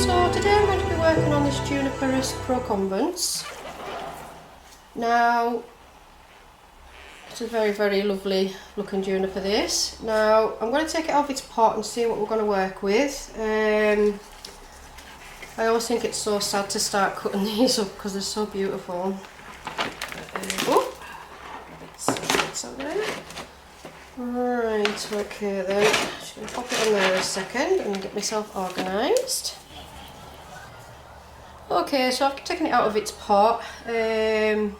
So today I'm going to be working on this juniperous procumbens. Now, it's a very lovely looking juniper this. Now I'm going to take it off its pot and see what we're going to work with. I always think it's so sad to start cutting these up because they're so beautiful. Oh, it's on there. Right, okay then. Just going to pop it on there a second and get myself organised. Okay, so I've taken it out of its pot. I'll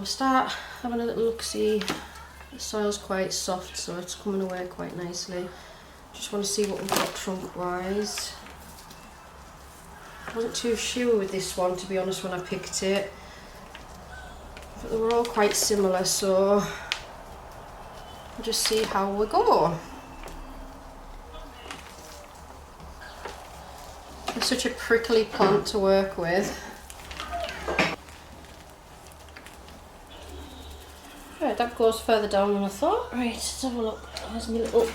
start having a little look-see. The soil's quite soft, so it's coming away quite nicely. Just want to see what we've got trunk-wise. I wasn't too sure with this one, to be honest, when I picked it. But they were all quite similar, so we'll just see how we go. It's such a prickly plant to work with. Right, that goes further down than I thought. Right, let's have a look. There's my little...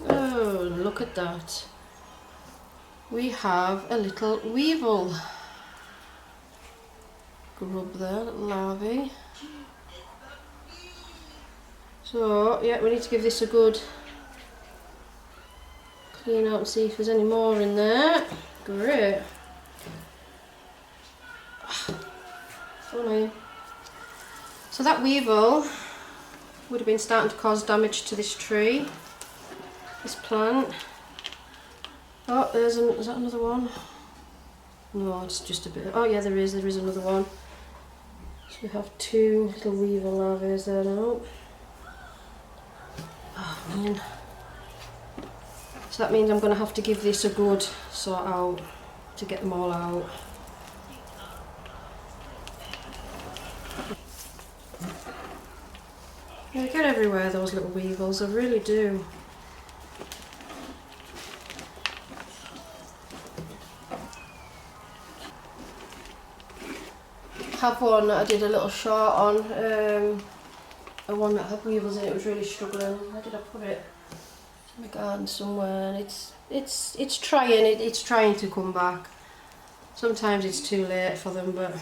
Oh, look at that. We have a little weevil grub there, little larvae. So, yeah, we need to give this a good clean out and see if there's any more in there. Great. Funny. So that weevil would have been starting to cause damage to this tree, this plant. Oh, is that another one? No, it's just a bit. Oh yeah, there is another one. So we have two little weevil larvae there now. Oh man. So that means I'm going to have to give this a good sort out to get them all out. They get everywhere, those little weevils, they really do. I have one that I did a little short on, a one that had weevils in it, was really struggling. Where did I put it? In my garden somewhere, and it's trying to come back. Sometimes it's too late for them, but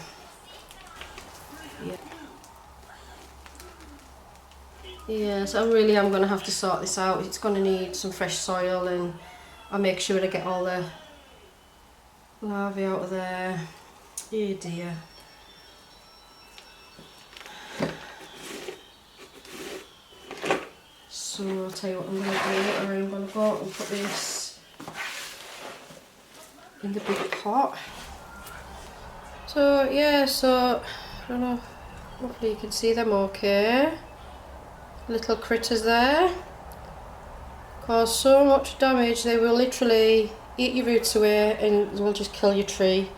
yeah, so I'm going to have to sort this out. It's going to need some fresh soil, and I'll make sure I get all the larvae out of there. Oh dear. So I'll tell you what I'm going to do. I'm going to go out and put this in the big pot. So yeah, so I don't know, hopefully you can see them okay. Little critters there. Cause so much damage, they will literally eat your roots away and will just kill your tree.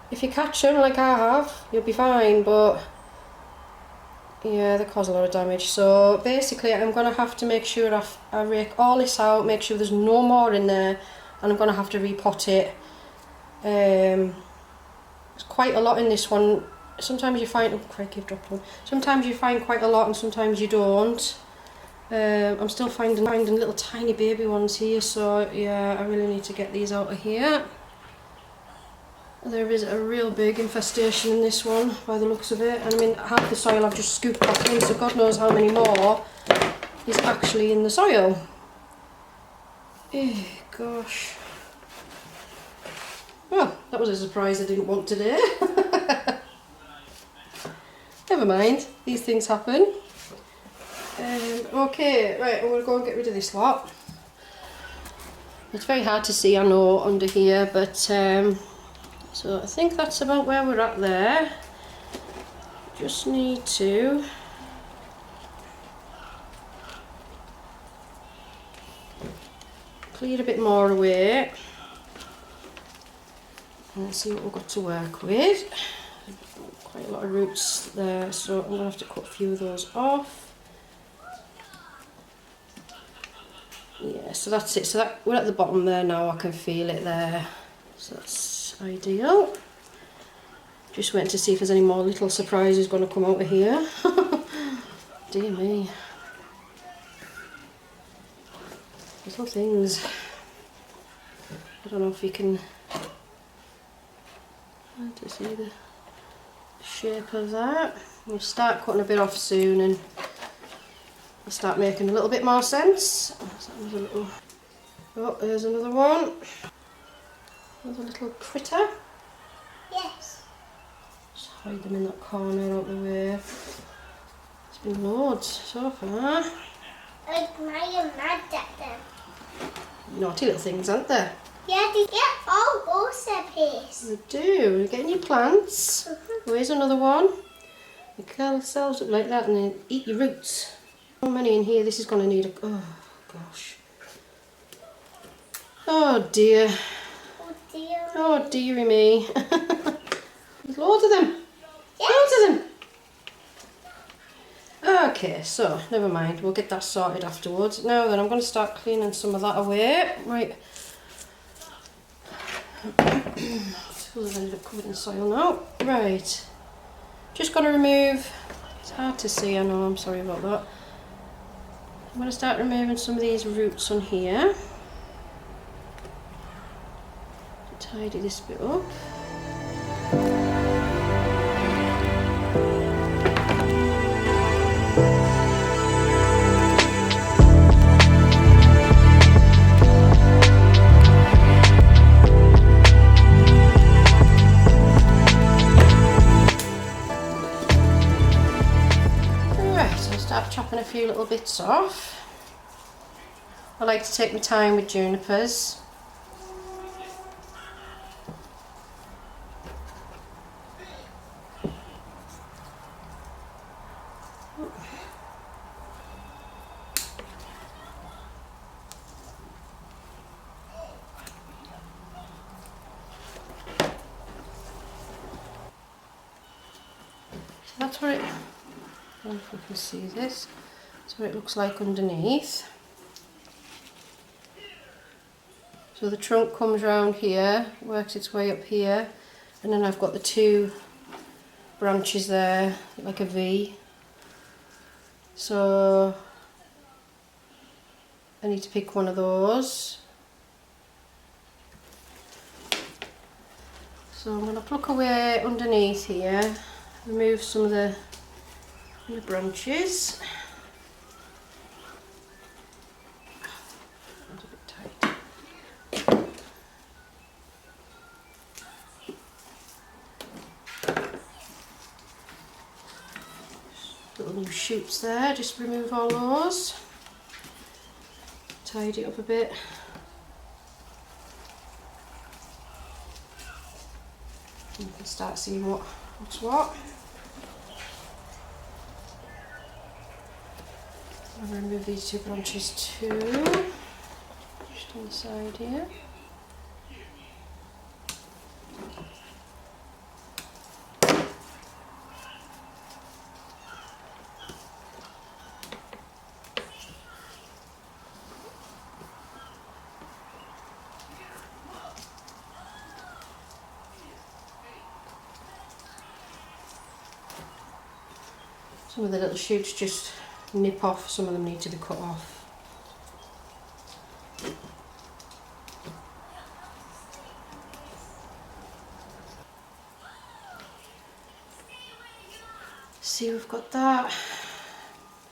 If you catch them like I have, you'll be fine, but yeah, they cause a lot of damage. So basically I'm going to have to make sure I rake all this out, make sure there's no more in there, and I'm going to have to repot it. There's quite a lot in this one. Sometimes you find, oh crikey, I've dropped one. Sometimes you find quite a lot and sometimes you don't. I'm still finding little tiny baby ones here, so yeah, I really need to get these out of here. There is a real big infestation in this one by the looks of it, and I mean half the soil I've just scooped back in, so God knows how many more is actually in the soil. Oh gosh. Well, that was a surprise I didn't want today. Never mind, these things happen. Okay, right, I'm going to go and get rid of this lot. It's very hard to see, I know, under here, but so I think that's about where we're at there. Just need to clear a bit more away and see what we've got to work with. Quite a lot of roots there, so I'm going to have to cut a few of those off. Yeah, so that's it. So that we're at the bottom there now, I can feel it there. So that's ideal. Just waiting to see if there's any more little surprises going to come out of here. Dear me. Little things. I don't know if you can to see the shape of that. We'll start cutting a bit off soon and it'll start making a little bit more sense. Oh, there's another one. Another little critter. Yes. Just hide them in that corner out the way. There's been loads so far. I am mad at them. Naughty little things, aren't they? Yeah, they get all bonsai paste. They do. You're getting your plants. Here's another one. They curl themselves up like that and then eat your roots. So many in here. This is going to need a... Oh, gosh. Oh, dear. Oh, dear. Oh, dearie me. There's loads of them. Yes. Loads of them. Okay, so never mind. We'll get that sorted afterwards. Now then, I'm going to start cleaning some of that away. Right. I've ended up covered in soil now. Right. Just got to remove... It's hard to see, I know. I'm sorry about that. I'm going to start removing some of these roots on here. Tidy this bit up. Chopping a few little bits off. I like to take my time with junipers. So that's what it... I don't know if we can see this. That's what it looks like underneath. So the trunk comes round here, works its way up here, and then I've got the two branches there, like a V. So I need to pick one of those. So I'm going to pluck away underneath here, remove some of the branches. That's a bit tight. Little new shoots there, just remove all those. Tidy it up a bit. You can start seeing what's what. I'm going to remove these two branches too, just on the side here. Some of the little shoots just nip off, some of them need to be cut off. See, we've got that.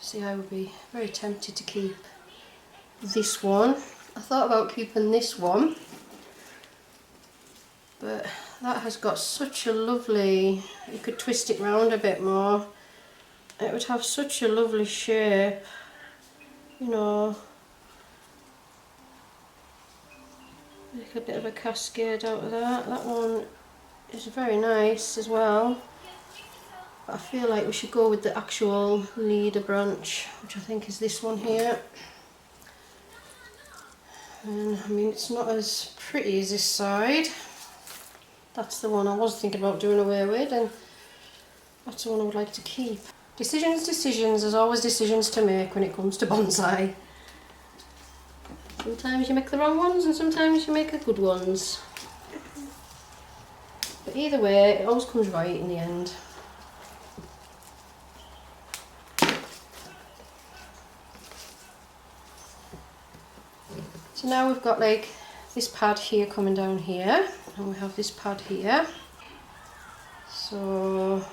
See, I would be very tempted to keep this one. I thought about keeping this one, but that has got such a lovely, you could twist it round a bit more. It would have such a lovely shape, you know, make a bit of a cascade out of that. That one is very nice as well, but I feel like we should go with the actual leader branch, which I think is this one here. And I mean, it's not as pretty as this side. That's the one I was thinking about doing away with, and that's the one I would like to keep. Decisions, there's always decisions to make when it comes to bonsai. Sometimes you make the wrong ones and sometimes you make the good ones. But either way, it always comes right in the end. So now we've got like this pad here coming down here, and we have this pad here. So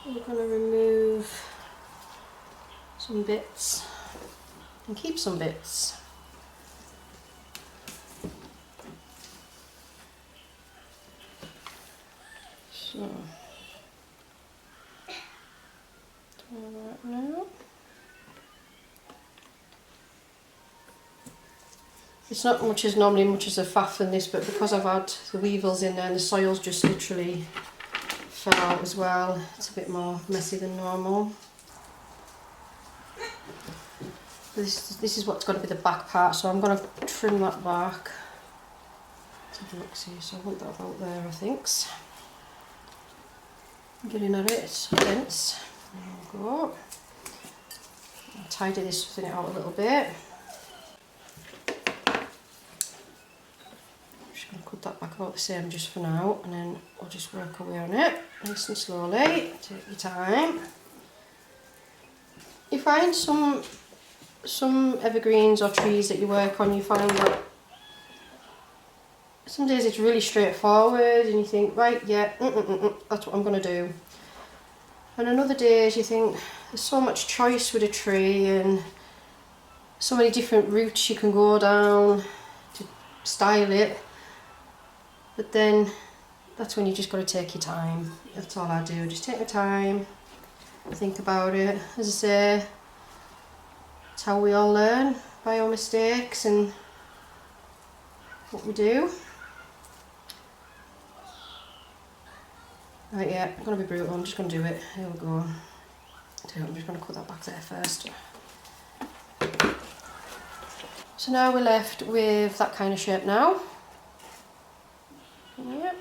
we're going to remove some bits and keep some bits. So do that now. It's not normally much as a faff in this, but because I've had the weevils in there and the soil's just literally fell out as well, it's a bit more messy than normal. This is what's going to be the back part, so I'm going to trim that back. Let's have a look, see, so I want that about there, I think. Getting at it, it's dense. There we go. I'll tidy this thing out a little bit. I'm going to cut that back about the same just for now, and then I'll just work away on it nice and slowly. Take your time. You find some evergreens or trees that you work on, you find that some days it's really straightforward and you think, right, yeah, that's what I'm going to do. And on other days you think there's so much choice with a tree and so many different routes you can go down to style it. But then that's when you just got to take your time. That's all I do, just take my time, think about it. As I say, it's how we all learn, by our mistakes and what we do. Right, yeah, I'm going to be brutal, I'm just going to do it. Here we go. So I'm just going to cut that back there first. So now we're left with that kind of shape now. Yeah.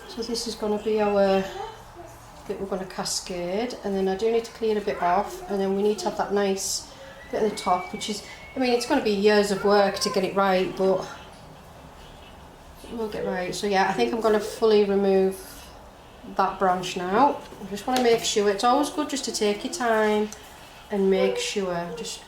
So this is going to be our bit we're going to cascade, and then I do need to clean a bit off, and then we need to have that nice bit at the top, which is, I mean, it's going to be years of work to get it right, but we'll get right. So yeah, I think I'm going to fully remove that branch now. I just want to make sure, it's always good just to take your time and make sure, just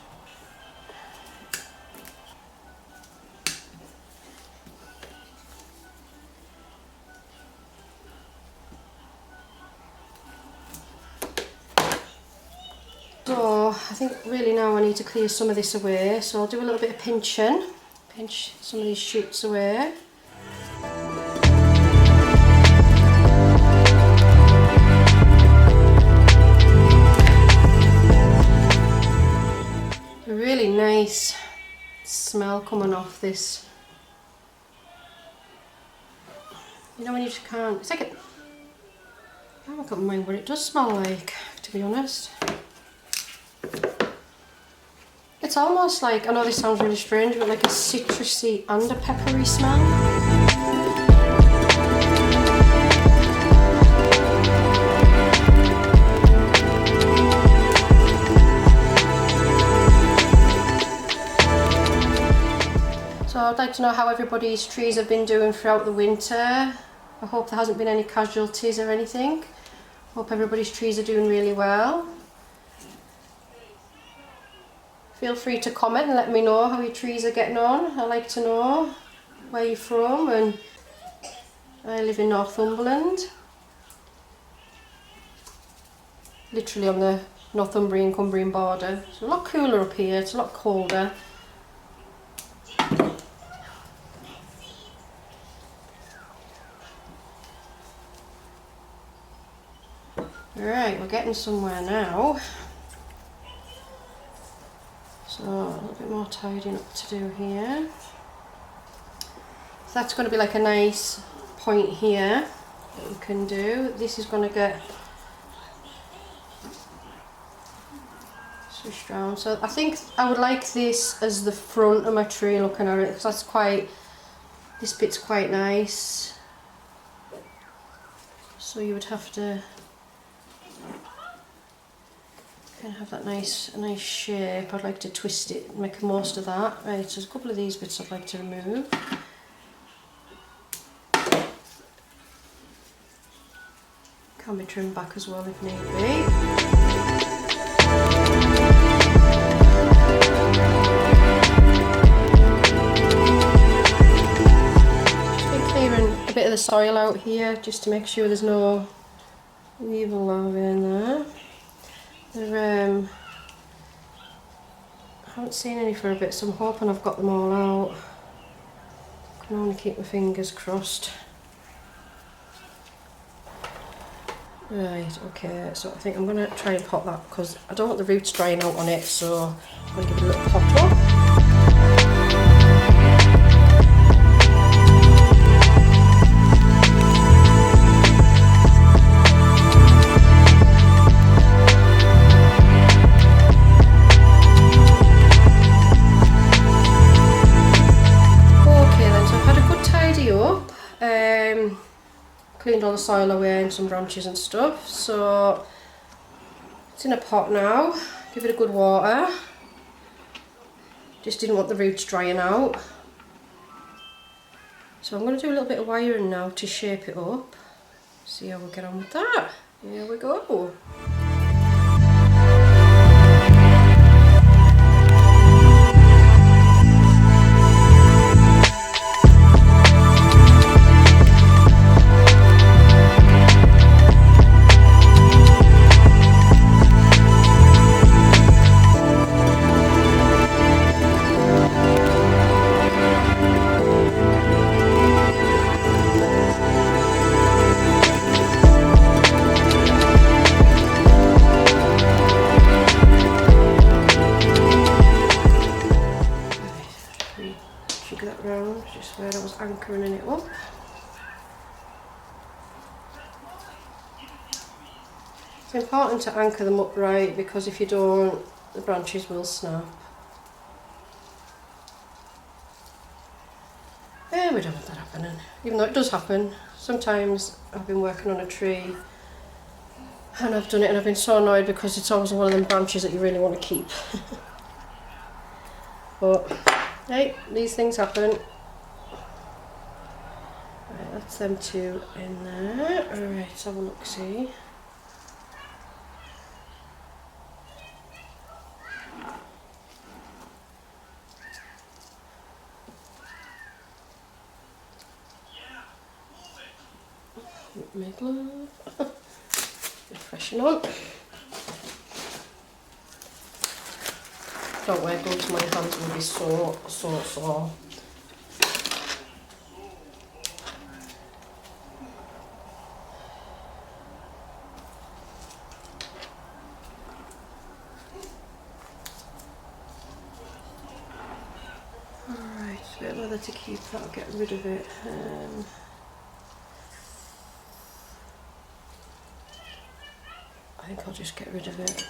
so I think really now I need to clear some of this away, so I'll do a little bit of pinching, pinch some of these shoots away. A really nice smell coming off this. You know when you just can't, it's like a, I haven't got in mind what it does smell like, to be honest. It's almost like, I know this sounds really strange, but like a citrusy and a peppery smell. So I'd like to know how everybody's trees have been doing throughout the winter. I hope there hasn't been any casualties or anything. Hope everybody's trees are doing really well. Feel free to comment and let me know how your trees are getting on. I like to know where you're from, and I live in Northumberland. Literally on the Northumbrian-Cumbrian border. It's a lot cooler up here, it's a lot colder. Right, we're getting somewhere now. So a little bit more tidying up to do here. So that's going to be like a nice point here that we can do. This is going to get switched around. So I think I would like this as the front of my tree, looking at it, because that's quite, this bit's quite nice. So you would have to have that nice shape. I'd like to twist it, make the most of that. Right, so there's a couple of these bits I'd like to remove. Can be trimmed back as well if need be. A bit of the soil out here just to make sure there's no weevil larvae in there. I haven't seen any for a bit, so I'm hoping I've got them all out. Can only keep my fingers crossed. Right, okay, so I think I'm going to try and pot that because I don't want the roots drying out on it, so I'm going to give it a little pot up. Cleaned all the soil away and some branches and stuff, so it's in a pot now. Give it a good water. Just didn't want the roots drying out, so I'm going to do a little bit of wiring now to shape it up. See how we get on with that. Here we go. Just where I was anchoring it up. It's important to anchor them upright because if you don't, the branches will snap. And we don't want that happening, even though it does happen. Sometimes I've been working on a tree and I've done it and I've been so annoyed because it's always one of them branches that you really want to keep. But hey, these things happen. Right, that's them two in there. Alright, let's have a look, see. Make love. Freshen on. Don't wear gloves, my hands will be sore. Alright, a bit of leather to keep that, I'll get rid of it. I think I'll just get rid of it.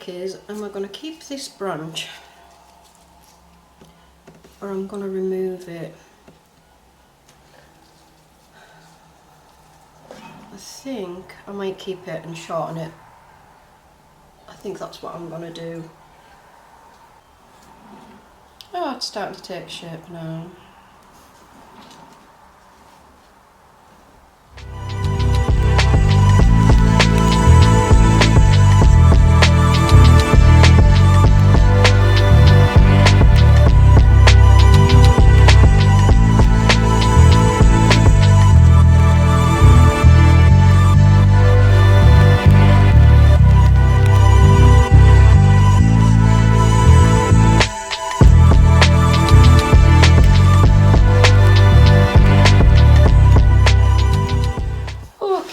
think is, am I going to keep this branch or I'm going to remove it? I think I might keep it and shorten it. I think that's what I'm going to do. Oh, it's starting to take shape now.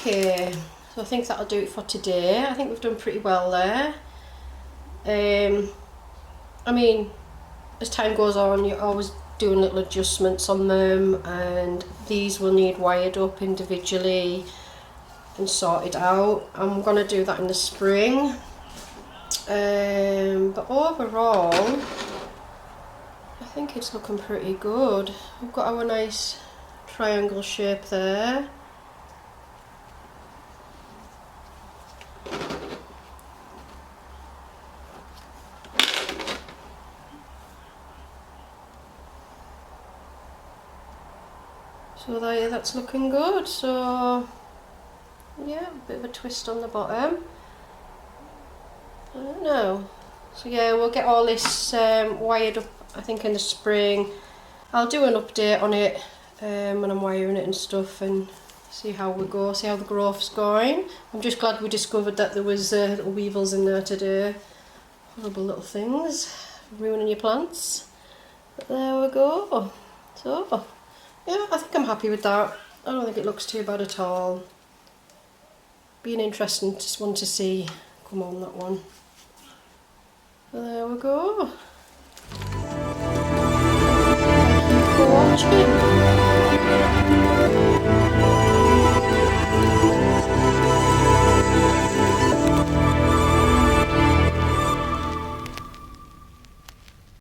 Okay, so I think that'll do it for today. I think we've done pretty well there. I mean, as time goes on, you're always doing little adjustments on them, and these will need wired up individually and sorted out. I'm going to do that in the spring. But overall, I think it's looking pretty good. We've got our nice triangle shape there. So there, that's looking good. So yeah, a bit of a twist on the bottom. I don't know. So yeah, we'll get all this wired up, I think, in the spring. I'll do an update on it when I'm wiring it and stuff, and see how we go, see how the growth's going. I'm just glad we discovered that there was little weevils in there today. Horrible little things, ruining your plants. But there we go. So yeah, I think I'm happy with that. I don't think it looks too bad at all. Be an interesting one to see come on, that one. There we go.